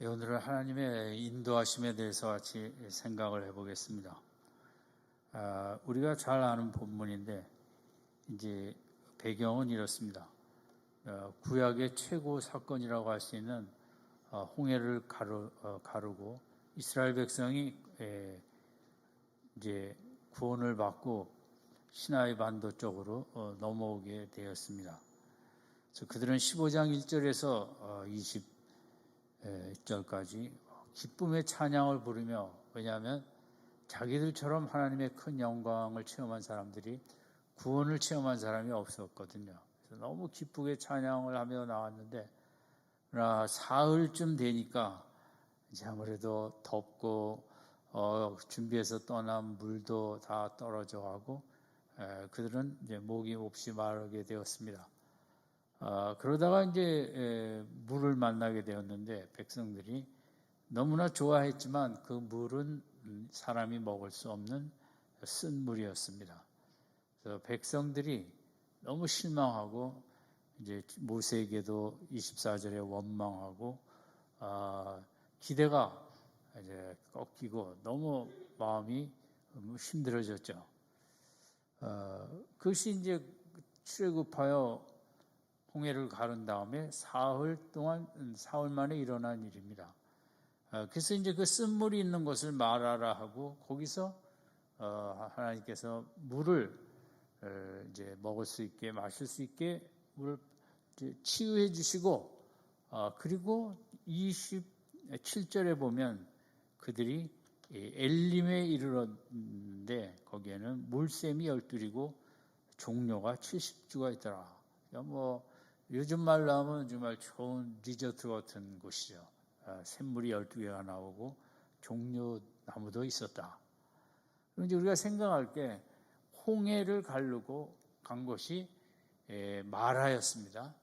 오늘은 하나님의 인도하심에 대해서 같이 생각을 해보겠습니다. 우리가 잘 아는 본문인데 이제 배경은 이렇습니다. 구약의 최고 사건이라고 할 수 있는 홍해를 가르고 이스라엘 백성이 이제 구원을 받고 시나이 반도 쪽으로 넘어오게 되었습니다. 그래서 그들은 15장 1절에서 20절까지 기쁨의 찬양을 부르며, 왜냐하면 자기들처럼 하나님의 큰 영광을 체험한 사람들이 구원을 체험한 사람이 없었거든요. 그래서 너무 기쁘게 찬양을 하며 나왔는데, 그러나 사흘쯤 되니까 이제 아무래도 덥고 준비해서 떠난 물도 다 떨어져 가고 그들은 이제 목이 몹시 마르게 되었습니다. 그러다가 이제 물을 만나게 되었는데 백성들이 너무나 좋아했지만 그 물은 사람이 먹을 수 없는 쓴 물이었습니다. 그래서 백성들이 너무 실망하고 이제 모세에게도 24절에 원망하고 기대가 이제 꺾이고 너무 마음이 힘들어졌죠. 그것이 이제 출애굽하여 홍해를 가른 다음에 사흘 만에 일어난 일입니다. 그래서 이제 그 쓴물이 있는 곳을 마라라 하고 거기서 하나님께서 물을 이제 먹을 수 있게 마실 수 있게 물을 치유해 주시고 그리고 27절에 보면 그들이 엘림에 이르렀는데 거기에는 물샘이 12이고 종료가 70주가 있더라. 그러니까 요즘 말로 하면 정말 좋은 리조트 같은 곳이죠. 샘물이 12개가 나오고 종려 나무도 있었다. 그럼 이제 우리가 생각할 게 홍해를 가르고 간 곳이 마라였습니다.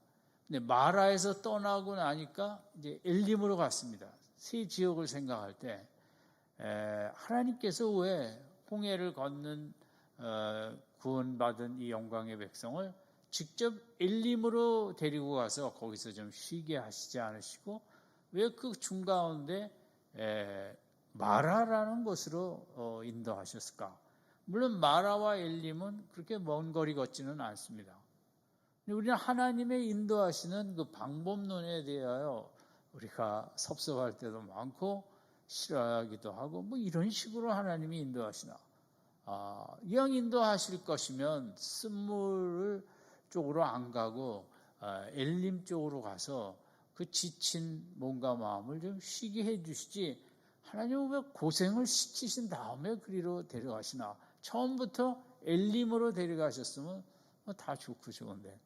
근데 마라에서 떠나고 나니까 이제 엘림으로 갔습니다. 세 지역을 생각할 때 하나님께서 왜 홍해를 걷는 구원받은 이 영광의 백성을 직접 엘림으로 데리고 가서 거기서 좀 쉬게 하시지 않으시고 왜 그 중가운데 마라라는 곳으로 인도하셨을까? 물론 마라와 엘림은 그렇게 먼 거리 걷지는 않습니다. 우리는 하나님의 인도하시는 그 방법론에 대하여 우리가 섭섭할 때도 많고 싫어하기도 하고 이런 식으로 하나님이 인도하시나? 이왕 인도하실 것이면 쓴물 쪽으로 안 가고 엘림 쪽으로 가서 그 지친 몸과 마음을 좀 쉬게 해 주시지 하나님은 왜 고생을 시키신 다음에 그리로 데려가시나? 처음부터 엘림으로 데려가셨으면 다 좋고 좋은데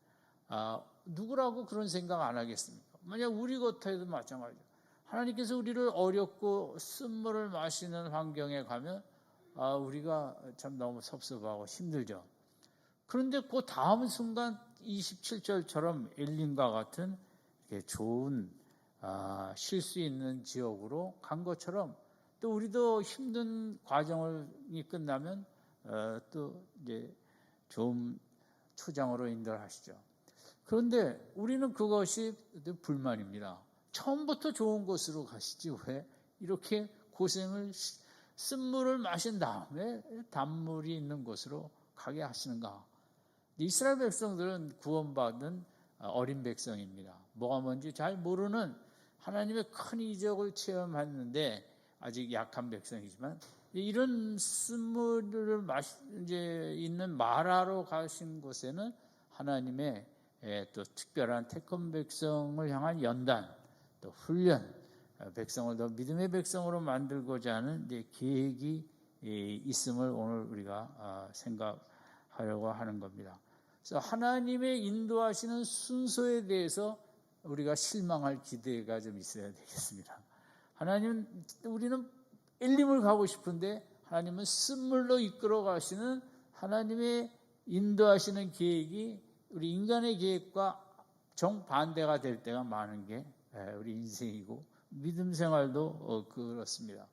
누구라고 그런 생각 안 하겠습니까? 만약 우리 같아도 마찬가지죠. 하나님께서 우리를 어렵고 쓴물을 마시는 환경에 가면 우리가 참 너무 섭섭하고 힘들죠. 그런데 그 다음 순간 27절처럼 엘림과 같은 이렇게 좋은 쉴 수 있는 지역으로 간 것처럼 또 우리도 힘든 과정이 끝나면 또 이제 좋은 초장으로 인도하시죠. 그런데 우리는 그것이 불만입니다. 처음부터 좋은 곳으로 가시지 왜 이렇게 고생을 쓴물을 마신 다음에 단물이 있는 곳으로 가게 하시는가? 이스라엘 백성들은 구원받은 어린 백성입니다. 뭐가 뭔지 잘 모르는 하나님의 큰 이적을 체험했는데 아직 약한 백성이지만 이런 쓴물을 이제 있는 마라로 가신 곳에는 하나님의 또 특별한 택한 백성을 향한 연단, 또 훈련, 백성을 더 믿음의 백성으로 만들고자 하는 이제 계획이 있음을 오늘 우리가 생각하려고 하는 겁니다. 그래서 하나님의 인도하시는 순서에 대해서 우리가 실망할 기대가 좀 있어야 되겠습니다. 우리는 엘림을 가고 싶은데 하나님은 쓴물로 이끌어 가시는 하나님의 인도하시는 계획이 우리 인간의 계획과 정반대가 될 때가 많은 게 우리 인생이고 믿음 생활도 그렇습니다.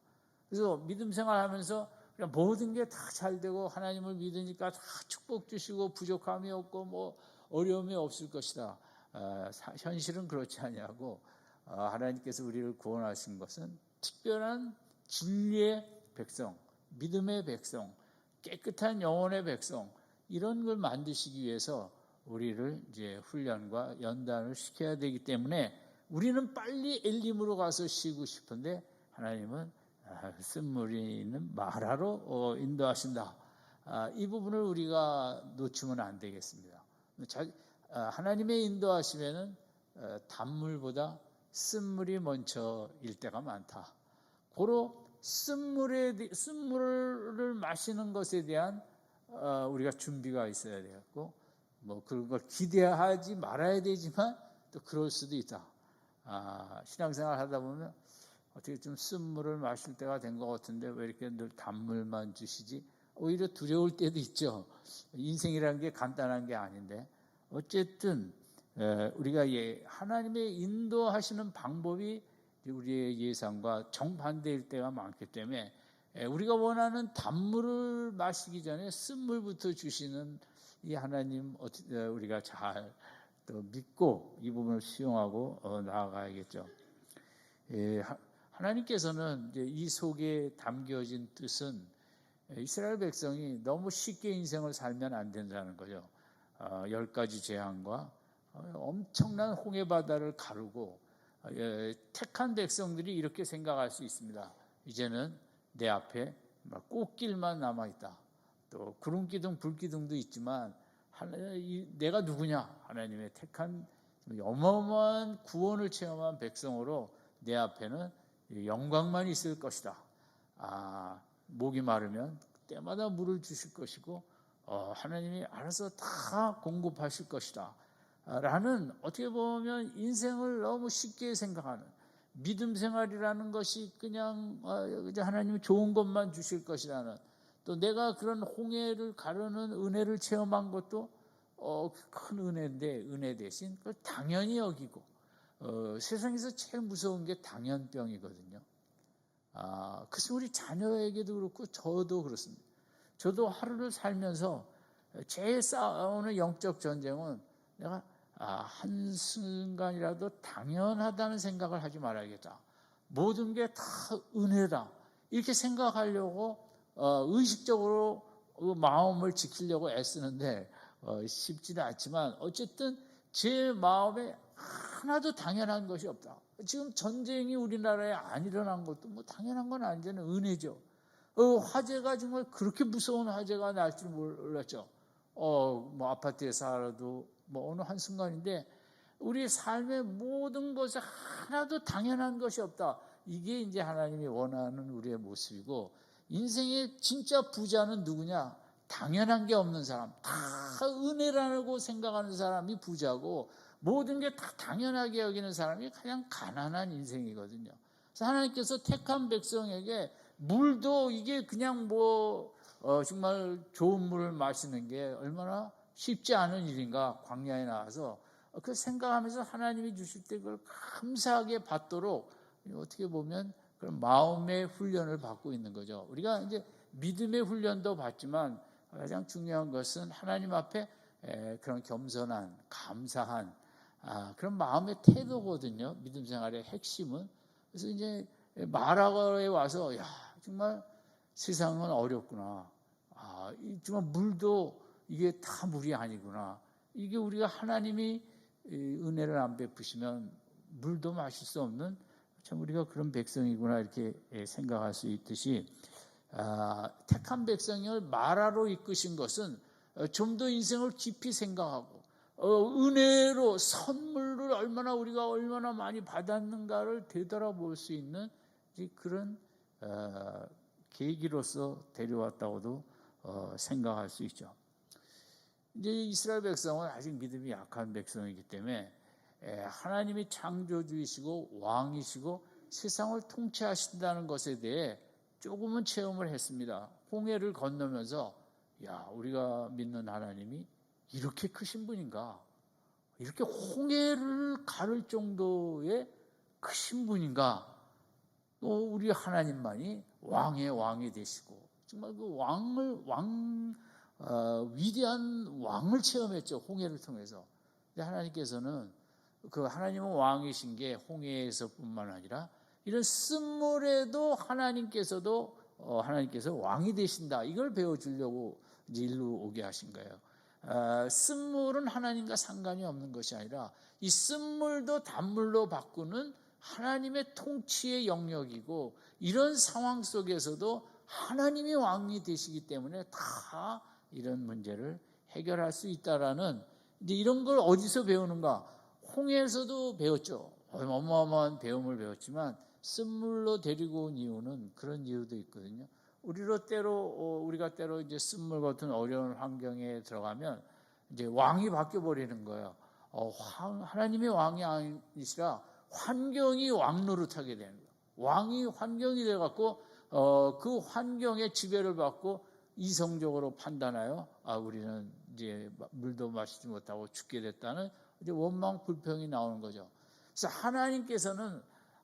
그래서 믿음 생활하면서 그냥 모든 게 다 잘 되고 하나님을 믿으니까 다 축복 주시고 부족함이 없고 어려움이 없을 것이다. 현실은 그렇지 않냐고 하나님께서 우리를 구원하신 것은 특별한 진리의 백성, 믿음의 백성, 깨끗한 영혼의 백성, 이런 걸 만드시기 위해서 우리를 이제 훈련과 연단을 시켜야 되기 때문에 우리는 빨리 엘림으로 가서 쉬고 싶은데 하나님은 쓴물이 있는 마라로 인도하신다. 이 부분을 우리가 놓치면 안 되겠습니다. 하나님의 인도하심에는 단물보다 쓴물이 먼저일 때가 많다. 고로 쓴물을 마시는 것에 대한 우리가 준비가 있어야 되겠고, 그걸 기대하지 말아야 되지만 또 그럴 수도 있다. 신앙생활 하다 보면 어떻게 좀 쓴물을 마실 때가 된 것 같은데 왜 이렇게 늘 단물만 주시지? 오히려 두려울 때도 있죠. 인생이라는 게 간단한 게 아닌데 어쨌든 우리가 하나님의 인도하시는 방법이 우리의 예상과 정반대일 때가 많기 때문에 우리가 원하는 단물을 마시기 전에 쓴물부터 주시는 이 하나님 우리가 잘 또 믿고 이 부분을 수용하고 나아가야겠죠. 하나님께서는 이 속에 담겨진 뜻은 이스라엘 백성이 너무 쉽게 인생을 살면 안 된다는 거죠. 10가지 재앙과 엄청난 홍해바다를 가르고 택한 백성들이 이렇게 생각할 수 있습니다. 이제는 내 앞에 꽃길만 남아있다. 또 구름기둥 불기둥도 있지만 내가 누구냐? 하나님의 택한 어마어마한 구원을 체험한 백성으로 내 앞에는 영광만 있을 것이다. 목이 마르면 때마다 물을 주실 것이고 하나님이 알아서 다 공급하실 것이다. 라는 어떻게 보면 인생을 너무 쉽게 생각하는 믿음 생활이라는 것이 그냥 하나님이 좋은 것만 주실 것이라는, 또 내가 그런 홍해를 가르는 은혜를 체험한 것도 큰 은혜인데 은혜 대신 그걸 당연히 여기고 세상에서 제일 무서운 게 당연병이거든요. 그래서 우리 자녀에게도 그렇고 저도 그렇습니다. 저도 하루를 살면서 제일 싸우는 영적 전쟁은 내가 한순간이라도 당연하다는 생각을 하지 말아야겠다. 모든 게 다 은혜다. 이렇게 생각하려고 의식적으로 그 마음을 지키려고 애쓰는데 쉽지는 않지만 어쨌든 제 마음에 하나도 당연한 것이 없다. 지금 전쟁이 우리나라에 안 일어난 것도 당연한 건 아니잖아요. 은혜죠. 화재가 정말 그렇게 무서운 화재가 날 줄 몰랐죠. 아파트에 살아도 어느 한순간인데 우리 삶의 모든 것에 하나도 당연한 것이 없다. 이게 이제 하나님이 원하는 우리의 모습이고, 인생의 진짜 부자는 누구냐? 당연한 게 없는 사람, 다 은혜라고 생각하는 사람이 부자고, 모든 게 다 당연하게 여기는 사람이 가장 가난한 인생이거든요. 그래서 하나님께서 택한 백성에게 물도 이게 그냥 정말 좋은 물을 마시는 게 얼마나 쉽지 않은 일인가. 광야에 나와서 그 생각하면서 하나님이 주실 때 그걸 감사하게 받도록 어떻게 보면 그런 마음의 훈련을 받고 있는 거죠. 우리가 이제 믿음의 훈련도 받지만 가장 중요한 것은 하나님 앞에 그런 겸손한, 감사한 그런 마음의 태도거든요. 믿음 생활의 핵심은. 그래서 이제 마라가에 와서 정말 세상은 어렵구나. 정말 물도 이게 다 물이 아니구나. 이게 우리가 하나님이 은혜를 안 베푸시면 물도 마실 수 없는 참 우리가 그런 백성이구나 이렇게 생각할 수 있듯이, 택한 백성을 마라로 이끄신 것은 좀 더 인생을 깊이 생각하고 은혜로 선물을 우리가 얼마나 많이 받았는가를 되돌아볼 수 있는 그런 계기로서 데려왔다고도 생각할 수 있죠. 이제 이스라엘 백성은 아직 믿음이 약한 백성이기 때문에 하나님이 창조주이시고 왕이시고 세상을 통치하신다는 것에 대해 조금은 체험을 했습니다. 홍해를 건너면서 우리가 믿는 하나님이 이렇게 크신 분인가? 이렇게 홍해를 가를 정도의 크신 분인가? 또 우리 하나님만이 왕의 왕이 되시고 정말 그 위대한 왕을 체험했죠. 홍해를 통해서. 근데 하나님께서는 그 하나님은 왕이신 게 홍해에서뿐만 아니라 이런 쓴물에도 하나님께서 왕이 되신다. 이걸 배워주려고 이제 일로 오게 하신 거예요. 쓴물은 하나님과 상관이 없는 것이 아니라 이 쓴물도 단물로 바꾸는 하나님의 통치의 영역이고, 이런 상황 속에서도 하나님이 왕이 되시기 때문에 다 이런 문제를 해결할 수 있다라는, 이제 이런 걸 어디서 배우는가? 홍해에서도 배웠죠. 어마어마한 배움을 배웠지만 쓴물로 데리고 온 이유는 그런 이유도 있거든요. 우리가 때로 이제 쓴물 같은 어려운 환경에 들어가면 이제 왕이 바뀌어 버리는 거예요. 하나님의 왕이 아니시라 환경이 왕 노릇하게 되는 거예요. 왕이 환경이 돼 갖고 그 환경의 지배를 받고 이성적으로 판단하여 우리는 이제 물도 마시지 못하고 죽게 됐다는 이제 원망 불평이 나오는 거죠. 그래서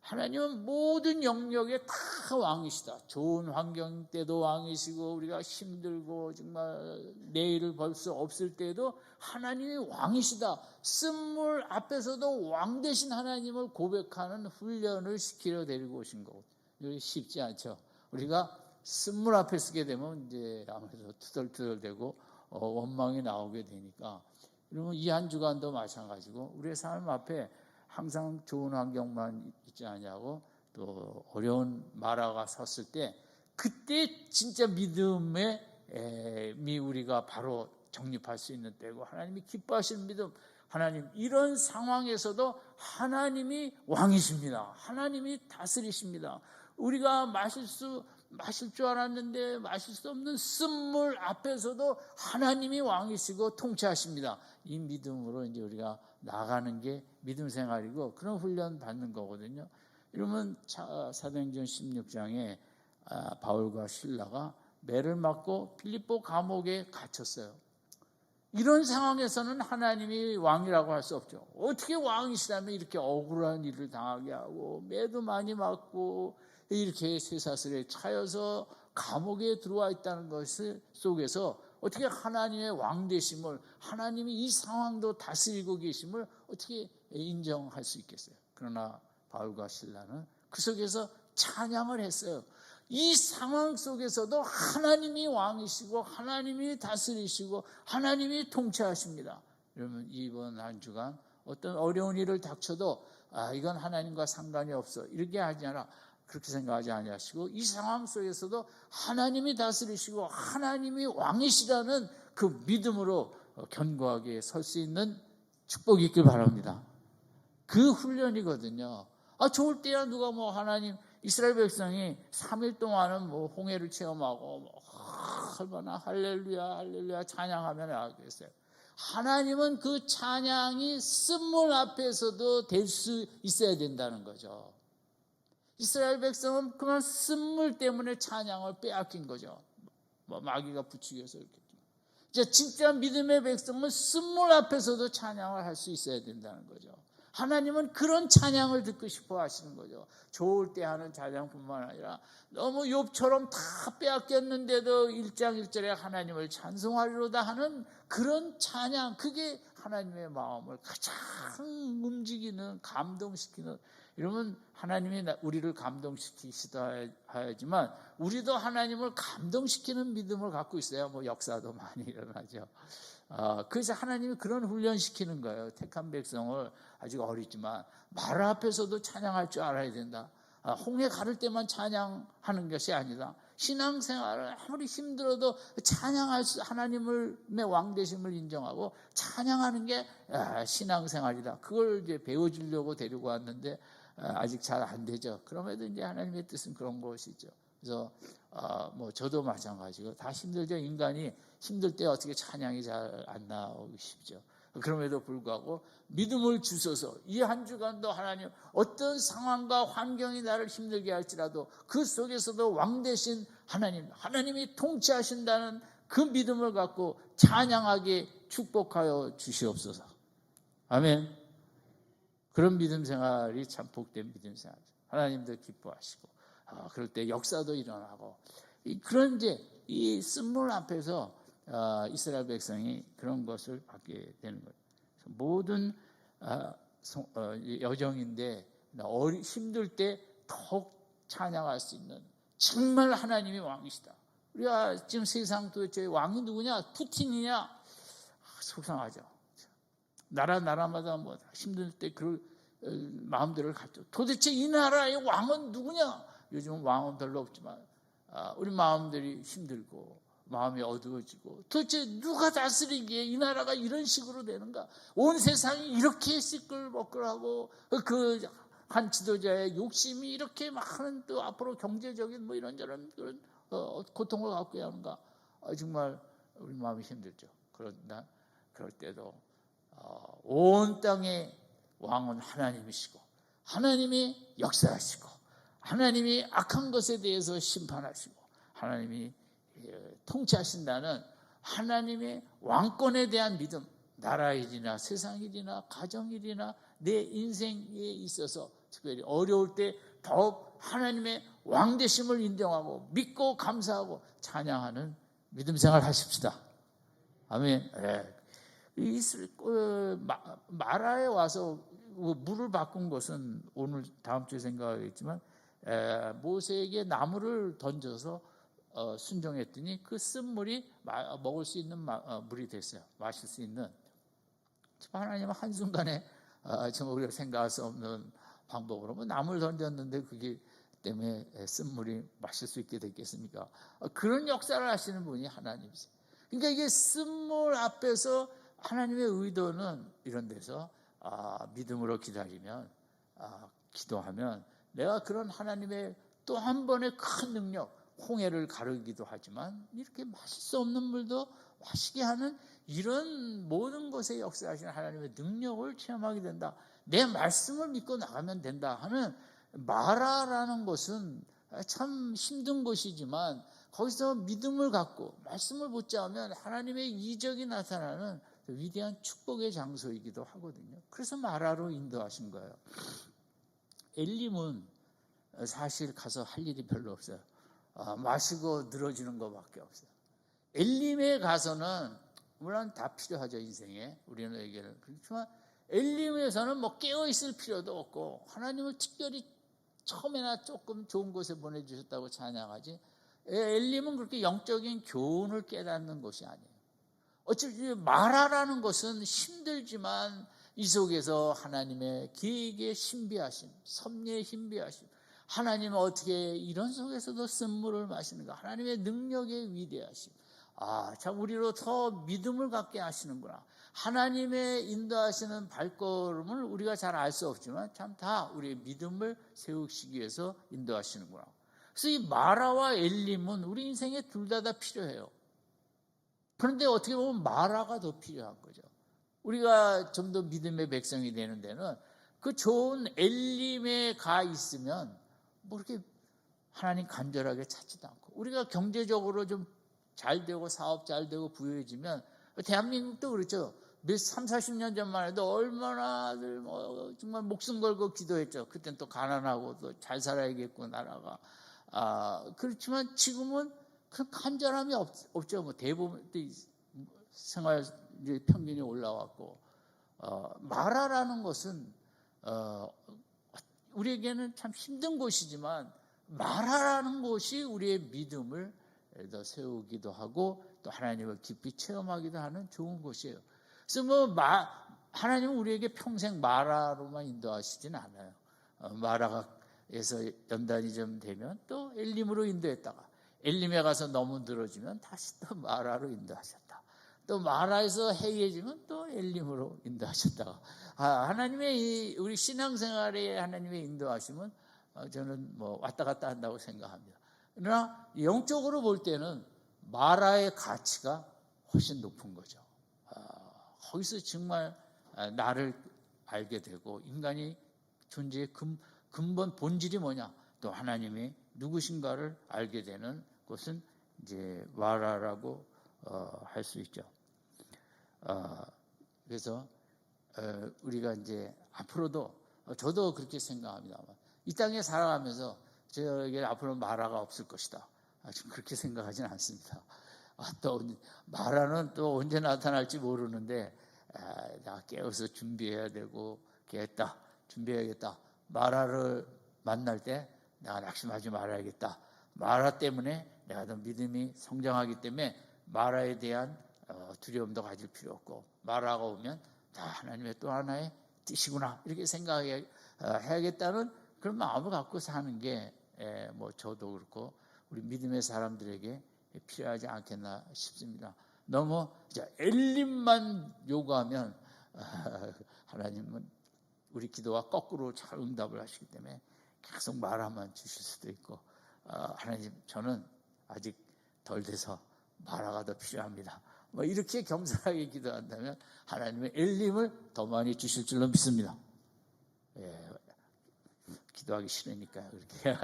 하나님은 모든 영역에 다 왕이시다. 좋은 환경 때도 왕이시고, 우리가 힘들고 정말 내일을 벌 수 없을 때도 하나님이 왕이시다. 쓴물 앞에서도 왕 되신 하나님을 고백하는 훈련을 시키려 데리고 오신 거고, 이게 쉽지 않죠. 우리가 쓴물 앞에 서게 되면 이제 아무래도 투덜투덜대고 원망이 나오게 되니까, 그러면 이 한 주간도 마찬가지고 우리의 삶 앞에 항상 좋은 환경만 있지 않냐고, 또 어려운 마라가 섰을 때 그때 진짜 믿음이 우리가 바로 정립할 수 있는 때고, 하나님이 기뻐하시는 믿음, 하나님 이런 상황에서도 하나님이 왕이십니다. 하나님이 다스리십니다. 우리가 마실 줄 알았는데 마실 수 없는 쓴물 앞에서도 하나님이 왕이시고 통치하십니다. 이 믿음으로 이제 우리가 나가는 게 믿음 생활이고, 그런 훈련 받는 거거든요. 이러면 사도행전 16장에 바울과 실라가 매를 맞고 빌립보 감옥에 갇혔어요. 이런 상황에서는 하나님이 왕이라고 할 수 없죠. 어떻게 왕이시라면 이렇게 억울한 일을 당하게 하고 매도 많이 맞고 이렇게 쇠사슬에 차여서 감옥에 들어와 있다는 것 속에서 어떻게 하나님의 왕 되심을, 하나님이 이 상황도 다스리고 계심을 어떻게 인정할 수 있겠어요? 그러나 바울과 실라는 그 속에서 찬양을 했어요. 이 상황 속에서도 하나님이 왕이시고 하나님이 다스리시고 하나님이 통치하십니다. 여러분, 이번 한 주간 어떤 어려운 일을 닥쳐도 이건 하나님과 상관이 없어, 이렇게 하지 않아, 그렇게 생각하지 아니하시고 이 상황 속에서도 하나님이 다스리시고 하나님이 왕이시라는 그 믿음으로 견고하게 설 수 있는 축복이 있길 바랍니다. 그 훈련이거든요. 좋을 때야 누가 하나님, 이스라엘 백성이 3일 동안은 홍해를 체험하고 얼마나 할렐루야 할렐루야 찬양하면 알겠어요. 하나님은 그 찬양이 쓴물 앞에서도 될 수 있어야 된다는 거죠. 이스라엘 백성은 그만 쓴물 때문에 찬양을 빼앗긴 거죠. 마귀가 붙이기 위해서 이렇게. 진짜 믿음의 백성은 쓴물 앞에서도 찬양을 할 수 있어야 된다는 거죠. 하나님은 그런 찬양을 듣고 싶어 하시는 거죠. 좋을 때 하는 찬양뿐만 아니라 너무 욥처럼 다 빼앗겼는데도 1장 1절에 하나님을 찬송하리로다 하는 그런 찬양, 그게 하나님의 마음을 가장 움직이는, 감동시키는. 이러면 하나님이 우리를 감동시키시다 하지만 우리도 하나님을 감동시키는 믿음을 갖고 있어야 역사도 많이 일어나죠. 그래서 하나님이 그런 훈련시키는 거예요. 택한 백성을 아직 어리지만 마라 앞에서도 찬양할 줄 알아야 된다. 홍해 가를 때만 찬양하는 것이 아니다. 신앙생활을 아무리 힘들어도 하나님의 왕 되심을 인정하고 찬양하는 게 신앙생활이다. 그걸 이제 배워주려고 데리고 왔는데 아직 잘 안 되죠. 그럼에도 이제 하나님의 뜻은 그런 것이죠. 그래서 저도 마찬가지고 다 힘들죠. 인간이 힘들 때 어떻게 찬양이 잘 안 나오기 쉽죠. 그럼에도 불구하고 믿음을 주셔서 이 한 주간도 하나님, 어떤 상황과 환경이 나를 힘들게 할지라도 그 속에서도 왕 되신 하나님이 통치하신다는 그 믿음을 갖고 찬양하게 축복하여 주시옵소서. 아멘. 그런 믿음 생활이 참 복된 믿음 생활이죠. 하나님도 기뻐하시고 그럴 때 역사도 일어나고, 그런 이 쓴물 앞에서 이스라엘 백성이 그런 것을 받게 되는 거예요. 모든 여정인데 힘들 때 더욱 찬양할 수 있는 정말 하나님이 왕이시다. 우리가 지금 세상 도대체 왕이 누구냐? 푸틴이냐? 속상하죠. 나라마다 뭐 힘들 때 그럴 마음들을 갖죠. 도대체 이 나라의 왕은 누구냐? 요즘 왕은 별로 없지만 우리 마음들이 힘들고 마음이 어두워지고 도대체 누가 다스리기에 이 나라가 이런 식으로 되는가? 온 세상이 이렇게 시끌벅글하고 그 한 지도자의 욕심이 이렇게 많은 또 앞으로 경제적인 뭐 이런저런 그런 고통을 갖고 하는가? 정말 우리 마음이 힘들죠. 그러나 그럴 때도 온 땅의 왕은 하나님이시고 하나님이 역사하시고 하나님이 악한 것에 대해서 심판하시고 하나님이 통치하신다는 하나님의 왕권에 대한 믿음, 나라 일이나 세상 일이나 가정 일이나 내 인생에 있어서 특별히 어려울 때 더욱 하나님의 왕되심을 인정하고 믿고 감사하고 찬양하는 믿음 생활 하십시다. 아멘. 마라에 와서 물을 바꾼 것은 오늘 다음 주에 생각하겠지만 모세에게 나무를 던져서 순종했더니 그 쓴물이 먹을 수 있는 물이 됐어요. 마실 수 있는. 하나님은 한순간에 정말 우리가 생각할 수 없는 방법으로 뭐 나무를 던졌는데 그게 때문에 쓴물이 마실 수 있게 됐겠습니까? 그런 역사를 하시는 분이 하나님이세요. 그러니까 이게 쓴물 앞에서 하나님의 의도는 이런 데서 믿음으로 기다리면 기도하면 내가 그런 하나님의 또 한 번의 큰 능력, 홍해를 가르기도 하지만 이렇게 마실 수 없는 물도 마시게 하는 이런 모든 것에 역사하시는 하나님의 능력을 체험하게 된다. 내 말씀을 믿고 나가면 된다 하는 마라라는 것은 참 힘든 것이지만 거기서 믿음을 갖고 말씀을 붙잡으면 하나님의 이적이 나타나는 위대한 축복의 장소이기도 하거든요. 그래서 마라로 인도하신 거예요. 엘림은 사실 가서 할 일이 별로 없어요. 마시고 늘어지는 것밖에 없어요. 엘림에 가서는 물론 다 필요하죠, 인생에 우리에게는. 그렇지만 엘림에서는 뭐 깨어있을 필요도 없고 하나님을 특별히 처음에나 조금 좋은 곳에 보내주셨다고 찬양하지, 엘림은 그렇게 영적인 교훈을 깨닫는 것이 아니에요. 어차피 마라라는 것은 힘들지만 이 속에서 하나님의 계획의 신비하심, 섭리의 신비하심, 하나님은 어떻게 이런 속에서도 쓴물을 마시는가, 하나님의 능력의 위대하심, 참 우리로 더 믿음을 갖게 하시는구나. 하나님의 인도하시는 발걸음을 우리가 잘 알 수 없지만 참 다 우리의 믿음을 세우시기 위해서 인도하시는구나. 그래서 이 마라와 엘림은 우리 인생에 둘 다 필요해요. 그런데 어떻게 보면 마라가 더 필요한 거죠. 우리가 좀 더 믿음의 백성이 되는 데는 그 좋은 엘림에 가 있으면 뭐 이렇게 하나님 간절하게 찾지도 않고, 우리가 경제적으로 좀 잘 되고 사업 잘 되고 부유해지면, 대한민국도 그렇죠. 30-40년 전만 해도 얼마나들 뭐 정말 목숨 걸고 기도했죠. 그땐 또 가난하고 또 잘 살아야겠고 나라가. 그렇지만 지금은 그 간절함이 없죠. 뭐 대부분 생활 평균이 올라왔고, 마라라는 것은 우리에게는 참 힘든 곳이지만 마라라는 곳이 우리의 믿음을 더 세우기도 하고 또 하나님을 깊이 체험하기도 하는 좋은 곳이에요. 그래서 하나님은 우리에게 평생 마라로만 인도하시진 않아요. 마라에서 연단이 좀 되면 또 엘림으로 인도했다가, 엘림에 가서 너무 늘어지면 다시 또 마라로 인도하셨다. 또 마라에서 해이해지면 또 엘림으로 인도하셨다가, 하나님의 우리 신앙생활에 하나님의 인도하심은 저는 뭐 왔다 갔다 한다고 생각합니다. 그러나 영적으로 볼 때는 마라의 가치가 훨씬 높은 거죠. 거기서 정말 나를 알게 되고 인간이 존재의 근본 본질이 뭐냐, 또 하나님이 누구신가를 알게 되는 것은 이제 마라라고 할 수 있죠. 그래서 우리가 이제 앞으로도, 저도 그렇게 생각합니다만, 이 땅에 살아가면서 저에게 앞으로 마라가 없을 것이다, 지금 그렇게 생각하지는 않습니다. 또 마라는 또 언제 나타날지 모르는데 나 깨어서 준비해야 되고 했다. 준비해야겠다. 마라를 만날 때 내가 낙심하지 말아야겠다. 마라 때문에 내가 더 믿음이 성장하기 때문에 마라에 대한 두려움도 가질 필요 없고, 마라가 오면 다 하나님의 또 하나의 뜻이구나 이렇게 생각해야겠다는 그런 마음을 갖고 사는 게 뭐 저도 그렇고 우리 믿음의 사람들에게 필요하지 않겠나 싶습니다. 너무 엘림만 요구하면 하나님은 우리 기도와 거꾸로 잘 응답을 하시기 때문에 계속 마라만 주실 수도 있고, 하나님 저는 아직 덜 돼서 마라가 더 필요합니다. 뭐 이렇게 겸손하게 기도한다면 하나님의 엘림을 더 많이 주실 줄로 믿습니다. 기도하기 싫으니까요. 그렇게.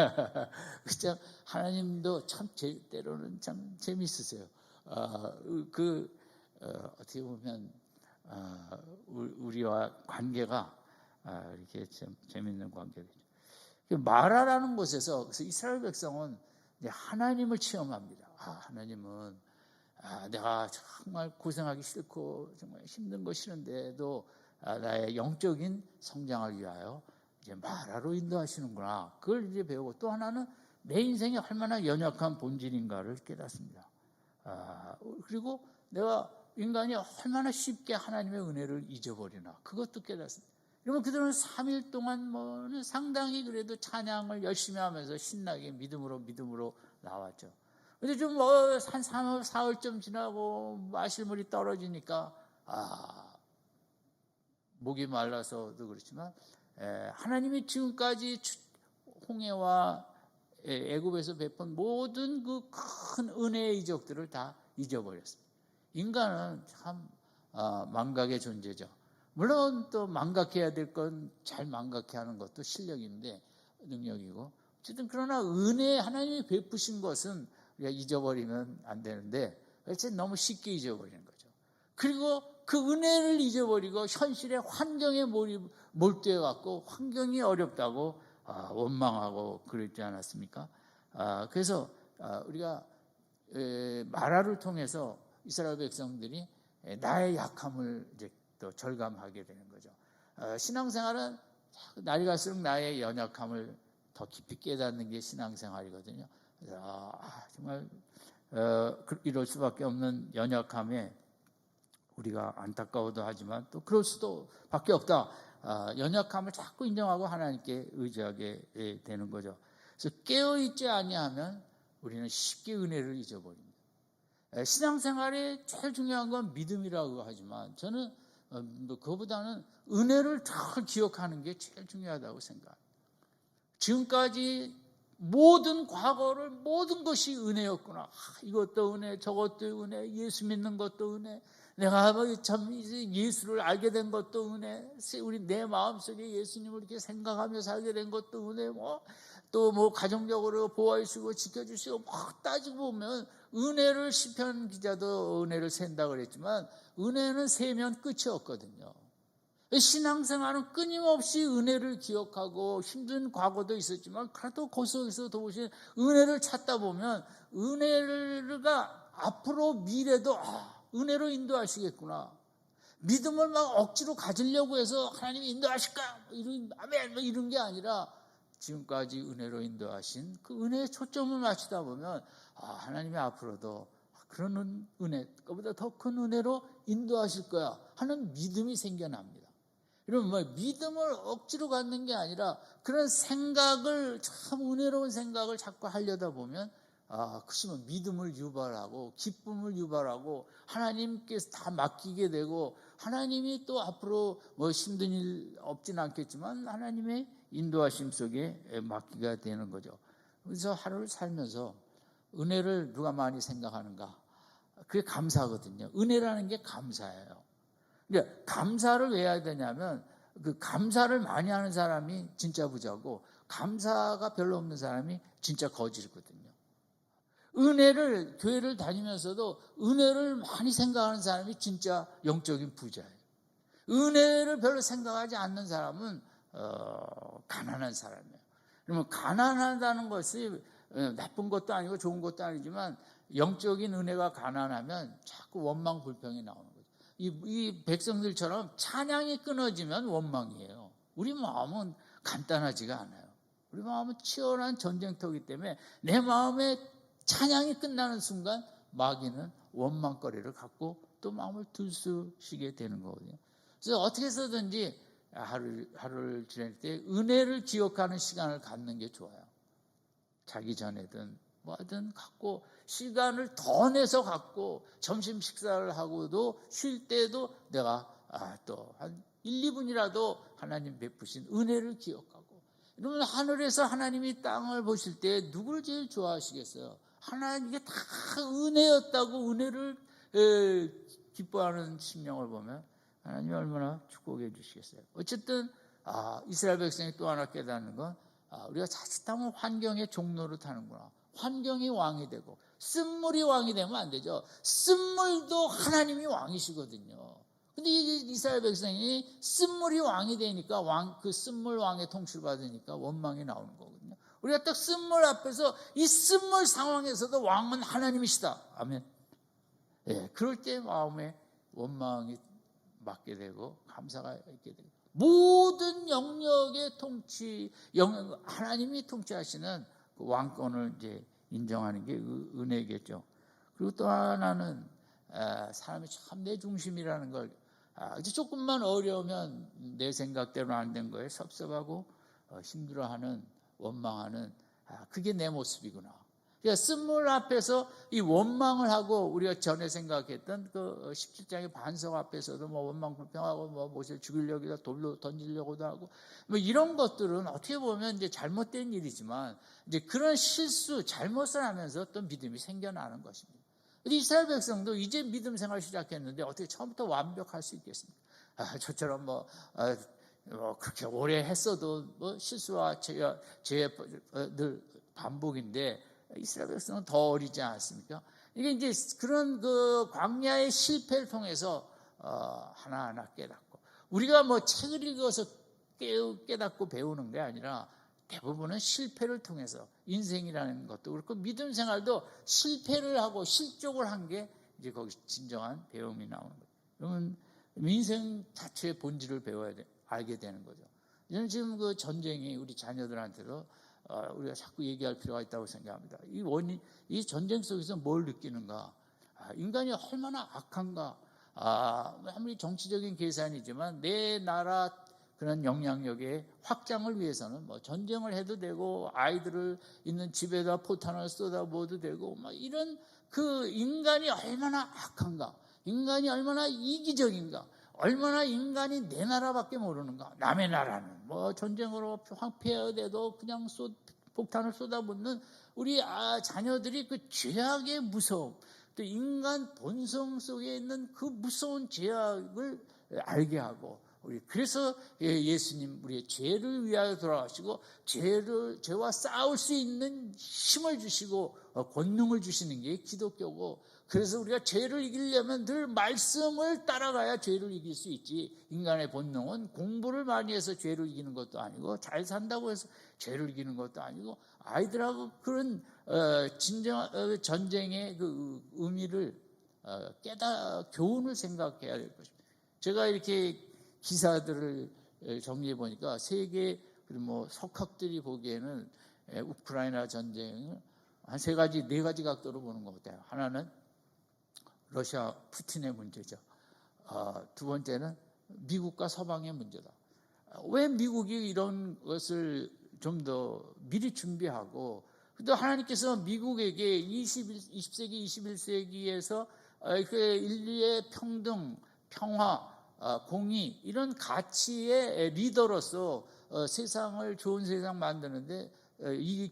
참 하나님도 참 때로는 참 재미있으세요. 어떻게 보면 우리와 관계가 이렇게 참 재미있는 관계죠. 마라라는 곳에서 그래서 이스라엘 백성은 하나님을 체험합니다. 하나님은 내가 정말 고생하기 싫고 정말 힘든 거 싫은데도 나의 영적인 성장을 위하여 이제 마라로 인도하시는구나. 그걸 이제 배우고, 또 하나는 내 인생이 얼마나 연약한 본질인가를 깨닫습니다. 그리고 내가 인간이 얼마나 쉽게 하나님의 은혜를 잊어버리나 그것도 깨닫습니다. 그러면 그들은 3일 동안 상당히 그래도 찬양을 열심히 하면서 신나게 믿음으로 나왔죠. 근데 좀 한 3월, 4월쯤 지나고 마실 물이 떨어지니까 목이 말라서도 그렇지만 하나님이 지금까지 홍해와 애굽에서 베푼 모든 그 큰 은혜의 이적들을 다 잊어버렸습니다. 인간은 참 망각의 존재죠. 물론 또 망각해야 될 건 잘 망각해 하는 것도 실력인데 능력이고, 어쨌든 그러나 하나님이 베푸신 것은 우리가 잊어버리면 안 되는데 너무 쉽게 잊어버리는 거죠. 그리고 그 은혜를 잊어버리고 현실의 환경에 몰두해 갖고 환경이 어렵다고 원망하고 그랬지 않았습니까? 그래서 우리가 마라를 통해서 이스라엘 백성들이 나의 약함을 이제 또 절감하게 되는 거죠. 신앙생활은 날이 갈수록 나의 연약함을 더 깊이 깨닫는 게 신앙생활이거든요. 그래서 정말 이럴 수밖에 없는 연약함에 우리가 안타까워도 하지만 또 그럴 수도 밖에 없다. 연약함을 자꾸 인정하고 하나님께 의지하게 되는 거죠. 그래서 깨어있지 아니하면 우리는 쉽게 은혜를 잊어버립니다. 신앙생활에 제일 중요한 건 믿음이라고 하지만 저는 그거보다는 은혜를 잘 기억하는 게 제일 중요하다고 생각합니다. 지금까지 모든 과거를 모든 것이 은혜였구나. 이것도 은혜, 저것도 은혜, 예수 믿는 것도 은혜, 내가 참 예수를 알게 된 것도 은혜, 우리 내 마음속에 예수님을 이렇게 생각하며 살게 된 것도 은혜, 또 가정적으로 보호해 주시고 지켜주시고 따지고 보면 은혜를, 시편 기자도 은혜를 센다고 그랬지만 은혜는 세면 끝이 없거든요. 신앙생활은 끊임없이 은혜를 기억하고 힘든 과거도 있었지만 그래도 그 속에서 도무지 은혜를 찾다 보면 은혜가 앞으로 미래도 은혜로 인도하시겠구나. 믿음을 막 억지로 가지려고 해서 하나님이 인도하실까? 아멘 이런 게 아니라 지금까지 은혜로 인도하신 그 은혜에 초점을 맞추다 보면 하나님이 앞으로도 그런 은혜, 그보다 더 큰 은혜로 인도하실 거야 하는 믿음이 생겨납니다. 그러면 믿음을 억지로 갖는 게 아니라 그런 생각을, 참 은혜로운 생각을 자꾸 하려다 보면 그치만 믿음을 유발하고 기쁨을 유발하고 하나님께서 다 맡기게 되고, 하나님이 또 앞으로 힘든 일 없진 않겠지만 하나님의 인도하심 속에 맡기게 되는 거죠. 그래서 하루를 살면서 은혜를 누가 많이 생각하는가? 그게 감사거든요. 은혜라는 게 감사예요. 그러니까 감사를 왜 해야 되냐면 그 감사를 많이 하는 사람이 진짜 부자고 감사가 별로 없는 사람이 진짜 거지거든요. 교회를 다니면서도 은혜를 많이 생각하는 사람이 진짜 영적인 부자예요. 은혜를 별로 생각하지 않는 사람은 가난한 사람이에요. 그러면 가난하다는 것이 나쁜 것도 아니고 좋은 것도 아니지만 영적인 은혜가 가난하면 자꾸 원망 불평이 나오는 거예요. 이 백성들처럼 찬양이 끊어지면 원망이에요. 우리 마음은 간단하지가 않아요. 우리 마음은 치열한 전쟁터이기 때문에 내 마음의 찬양이 끝나는 순간 마귀는 원망거리를 갖고 또 마음을 들쑤시게 되는 거거든요. 그래서 어떻게 해서든지 하루를 지낼 때 은혜를 기억하는 시간을 갖는 게 좋아요. 자기 전에든 뭐든 갖고 시간을 더 내서 갖고 점심 식사를 하고도 쉴 때도 내가 또 한 1, 2분이라도 하나님 베푸신 은혜를 기억하고. 그러면 하늘에서 하나님이 땅을 보실 때 누구를 제일 좋아하시겠어요? 하나님, 이게 다 은혜였다고 은혜를 기뻐하는 심령을 보면 하나님이 얼마나 축복해 주시겠어요. 어쨌든 이스라엘 백성이 또 하나 깨닫는 건 우리가 자칫하면 환경의 종로를 타는구나. 환경이 왕이 되고 쓴물이 왕이 되면 안 되죠. 쓴물도 하나님이 왕이시거든요. 근데 이스라엘 백성이 쓴물이 왕이 되니까 그 쓴물 왕의 통치를 받으니까 원망이 나오는 거거든요. 우리가 딱 쓴물 앞에서 이 쓴물 상황에서도 왕은 하나님이시다. 아멘. 예, 그럴 때 마음에 원망이 맞게 되고 감사가 있게 되고 모든 영역의 통치, 하나님이 통치하시는 그 왕권을 이제 인정하는 게 은혜겠죠. 그리고 또 하나는 사람이 참 내 중심이라는 걸 이제 조금만 어려우면 내 생각대로 안 된 거에 섭섭하고 힘들어하는, 원망하는 그게 내 모습이구나. 그러니까 쓴물 앞에서 이 원망을 하고 우리가 전에 생각했던 그 17장의 반석 앞에서도 뭐 원망 불평하고 뭐 모세를 죽이려고 돌로 던지려고도 하고 뭐 이런 것들은 어떻게 보면 이제 잘못된 일이지만 이제 그런 실수, 잘못을 하면서 또 믿음이 생겨나는 것입니다. 이스라엘 백성도 이제 믿음 생활 시작했는데 어떻게 처음부터 완벽할 수 있겠습니까? 저처럼 그렇게 오래 했어도 뭐 실수와 죄의 늘 반복인데 이스라엘 백성은 더 어리지 않습니까? 이게 이제 그런 그 광야의 실패를 통해서 하나하나 깨닫고 우리가 뭐 책을 읽어서 깨닫고 배우는 게 아니라 대부분은 실패를 통해서 인생이라는 것도 그렇고 믿음 생활도 실패를 하고 실족을 한 게 이제 거기서 진정한 배움이 나오는 거예요. 그러면 인생 자체의 본질을 알게 되는 거죠. 저는 지금 그 전쟁이 우리 자녀들한테도 우리가 자꾸 얘기할 필요가 있다고 생각합니다. 이 전쟁 속에서 뭘 느끼는가? 인간이 얼마나 악한가? 아무리 정치적인 계산이지만 내 나라 그런 영향력의 확장을 위해서는 뭐 전쟁을 해도 되고 아이들을 있는 집에다 포탄을 쏟아부어도 되고 뭐 이런 그 인간이 얼마나 악한가? 인간이 얼마나 이기적인가? 얼마나 인간이 내 나라밖에 모르는가? 남의 나라는 뭐 전쟁으로 황폐화돼도 그냥 폭탄을 쏟아붓는 우리 자녀들이 그 죄악의 무서움, 또 인간 본성 속에 있는 그 무서운 죄악을 알게 하고 그래서 예수님 우리의 죄를 위하여 돌아가시고 죄와 싸울 수 있는 힘을 주시고 권능을 주시는 게 기독교고 그래서 우리가 죄를 이기려면 늘 말씀을 따라가야 죄를 이길 수 있지. 인간의 본능은 공부를 많이 해서 죄를 이기는 것도 아니고 잘 산다고 해서 죄를 이기는 것도 아니고 아이들하고 그런 전쟁의 그 의미를 교훈을 생각해야 될 것입니다. 제가 이렇게 기사들을 정리해 보니까 세계 뭐 석학들이 보기에는 우크라이나 전쟁을 한 네 가지 각도로 보는 것 같아요. 하나는 러시아 푸틴의 문제죠. 두 번째는 미국과 서방의 문제다. 왜 미국이 이런 것을 좀 더 미리 준비하고 또 하나님께서 미국에게 20세기, 21세기에서 그 인류의 평등, 평화, 공의 이런 가치의 리더로서 세상을 좋은 세상 만드는데 이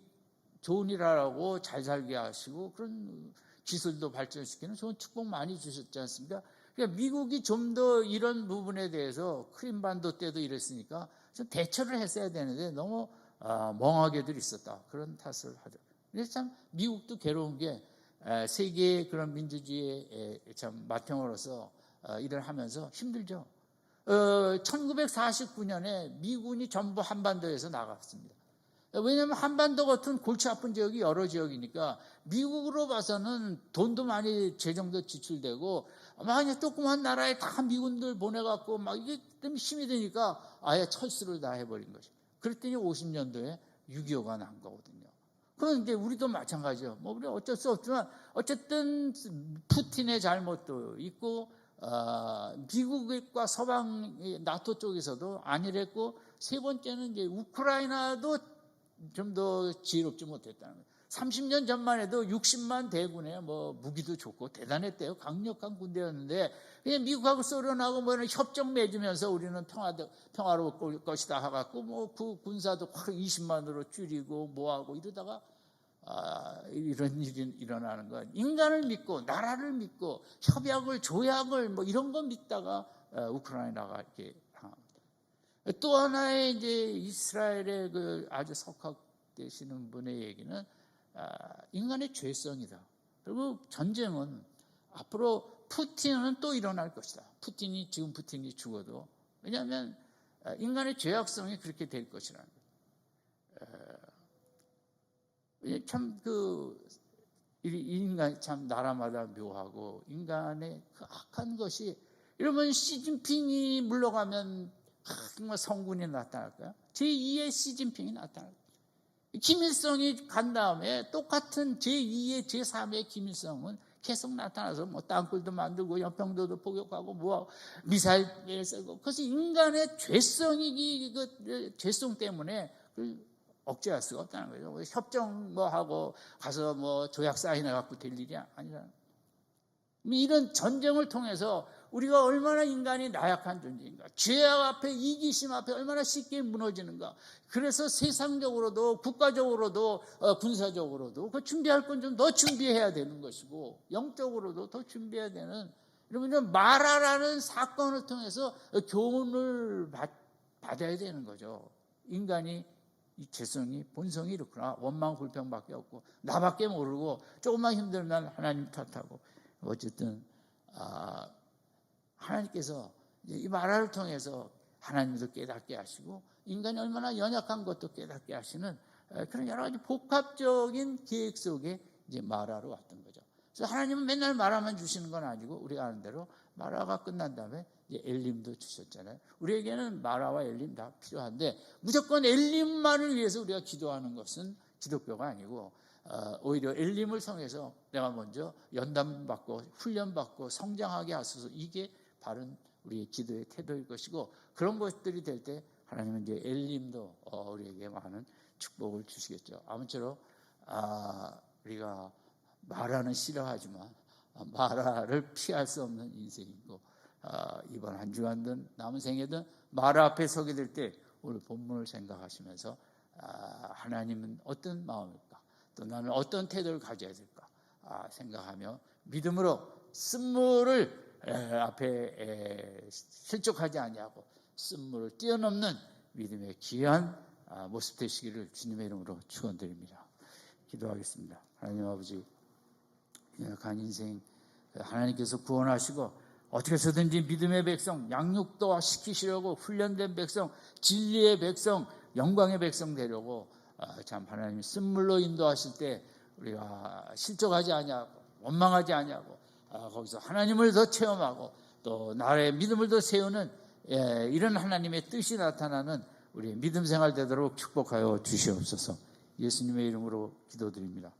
좋은 일 하라고 잘 살게 하시고 그런 기술도 발전시키는 좋은 축복 많이 주셨지 않습니까? 그러니까 미국이 좀 더 이런 부분에 대해서 크림반도 때도 이랬으니까 좀 대처를 했어야 되는데 너무 멍하게들 있었다. 그런 탓을 하죠. 그래서 참 미국도 괴로운 게 세계의 그런 민주주의의 참 맏형으로서 일을 하면서 힘들죠. 1949년에 미군이 전부 한반도에서 나갔습니다. 왜냐하면 한반도 같은 골치 아픈 지역이 여러 지역이니까 미국으로 봐서는 돈도 많이 재정도 지출되고 만약 조그만 나라에 다 미군들 보내갖고 막 이게 좀 힘이 되니까 아예 철수를 다 해버린 거죠. 그랬더니 50년도에 6.25가 난 거거든요. 그럼 이제 우리도 마찬가지죠. 뭐 우리 어쩔 수 없지만 어쨌든 푸틴의 잘못도 있고 미국과 서방 나토 쪽에서도 안일했고 세 번째는 이제 우크라이나도 좀 더 지혜롭지 못했다는 거예요. 30년 전만 해도 60만 대군에 뭐 무기도 좋고 대단했대요. 강력한 군대였는데 그냥 미국하고 소련하고 뭐 협정 맺으면서 우리는 평화로울 것이다 하갖고 뭐 그 군사도 확 20만으로 줄이고 뭐하고 이러다가 이런 일이 일어나는 건 인간을 믿고 나라를 믿고 협약을 조약을 뭐 이런 거 믿다가 우크라이나가 이렇게 당합니다. 또 하나의 이제 이스라엘의 그 아주 석학되시는 분의 얘기는 인간의 죄성이다. 그리고 전쟁은 앞으로 푸틴은 또 일어날 것이다. 지금 푸틴이 죽어도 왜냐하면 인간의 죄악성이 그렇게 될 것이라는 거예요. 참 인간 참 나라마다 묘하고 인간의 그 악한 것이 이러면 시진핑이 물러가면 정말 성군이 나타날까요? 제2의 시진핑이 나타날까요? 김일성이 간 다음에 똑같은 제2의 제3의 김일성은 계속 나타나서 뭐 땅굴도 만들고 연평도도 포격하고 뭐 미사일 쓰고 그래서 인간의 죄성이 그 죄성 때문에 억제할 수가 없다는 거죠. 협정 뭐 하고 가서 뭐 조약 사인해 갖고 될 일이 아니라 이런 전쟁을 통해서 우리가 얼마나 인간이 나약한 존재인가, 죄악 앞에 이기심 앞에 얼마나 쉽게 무너지는가. 그래서 세상적으로도 국가적으로도 군사적으로도 그 준비할 건 좀 더 준비해야 되는 것이고 영적으로도 더 준비해야 되는 여러분 마라라는 사건을 통해서 교훈을 받아야 되는 거죠. 인간이 이 죄성이 본성이 이렇구나. 원망 불평밖에 없고 나밖에 모르고 조금만 힘들면 하나님 탓하고 어쨌든 하나님께서 이 마라를 통해서 하나님도 깨닫게 하시고 인간이 얼마나 연약한 것도 깨닫게 하시는 그런 여러 가지 복합적인 계획 속에 이제 마라로 왔던 거죠. 그래서 하나님은 맨날 마라만 주시는 건 아니고 우리가 아는 대로 마라가 끝난 다음에 이제 엘림도 주셨잖아요. 우리에게는 마라와 엘림 다 필요한데 무조건 엘림만을 위해서 우리가 기도하는 것은 기독교가 아니고 오히려 엘림을 통해서 내가 먼저 연단받고 훈련받고 성장하게 하소서 이게 바른 우리의 기도의 태도일 것이고 그런 것들이 될 때 하나님은 이제 엘림도 우리에게 많은 축복을 주시겠죠. 아무쪼록 우리가 마라는 싫어하지만 마라를 피할 수 없는 인생이고 이번 한 주간든 남은 생애든 마라 앞에 서게 될 때 오늘 본문을 생각하시면서 하나님은 어떤 마음일까? 또 나는 어떤 태도를 가져야 될까? 생각하며 믿음으로 쓴물을 앞에 실족하지 아니하고 쓴물을 뛰어넘는 믿음의 귀한 모습 되시기를 주님의 이름으로 축원드립니다. 기도하겠습니다. 하나님 아버지 연약한 인생 하나님께서 구원하시고 어떻게 해서든지 믿음의 백성 양육도 시키시려고 훈련된 백성 진리의 백성 영광의 백성 되려고 참 하나님 쓴물로 인도하실 때 우리가 실족하지 아니하고 원망하지 아니하고 거기서 하나님을 더 체험하고 또 나의 믿음을 더 세우는 이런 하나님의 뜻이 나타나는 우리의 믿음 생활 되도록 축복하여 주시옵소서. 예수님의 이름으로 기도드립니다.